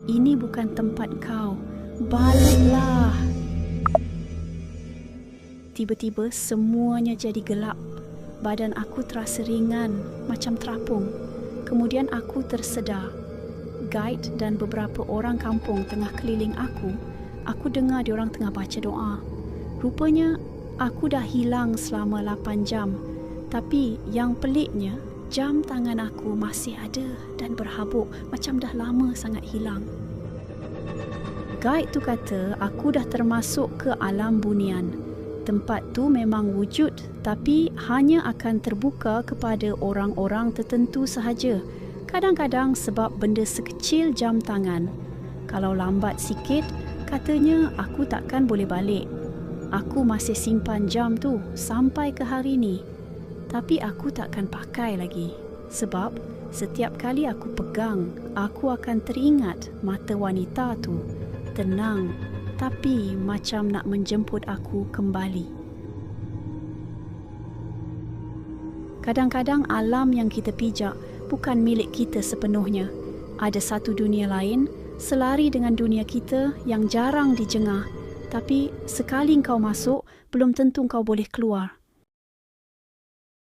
Ini bukan tempat kau. Baliklah. Tiba-tiba semuanya jadi gelap. Badan aku terasa ringan, macam terapung. Kemudian aku tersedar. Guide dan beberapa orang kampung tengah keliling aku. Aku dengar diorang tengah baca doa. Rupanya aku dah hilang selama 8 jam. Tapi yang peliknya, jam tangan aku masih ada dan berhabuk macam dah lama sangat hilang. Guide tu kata aku dah termasuk ke alam bunian. Tempat tu memang wujud tapi hanya akan terbuka kepada orang-orang tertentu sahaja. Kadang-kadang sebab benda sekecil jam tangan. Kalau lambat sikit, katanya aku takkan boleh balik. Aku masih simpan jam tu sampai ke hari ni. Tapi aku takkan pakai lagi. Sebab setiap kali aku pegang, aku akan teringat mata wanita tu. Tenang, tapi macam nak menjemput aku kembali. Kadang-kadang alam yang kita pijak bukan milik kita sepenuhnya. Ada satu dunia lain, selari dengan dunia kita yang jarang dijengah. Tapi sekali kau masuk, belum tentu kau boleh keluar.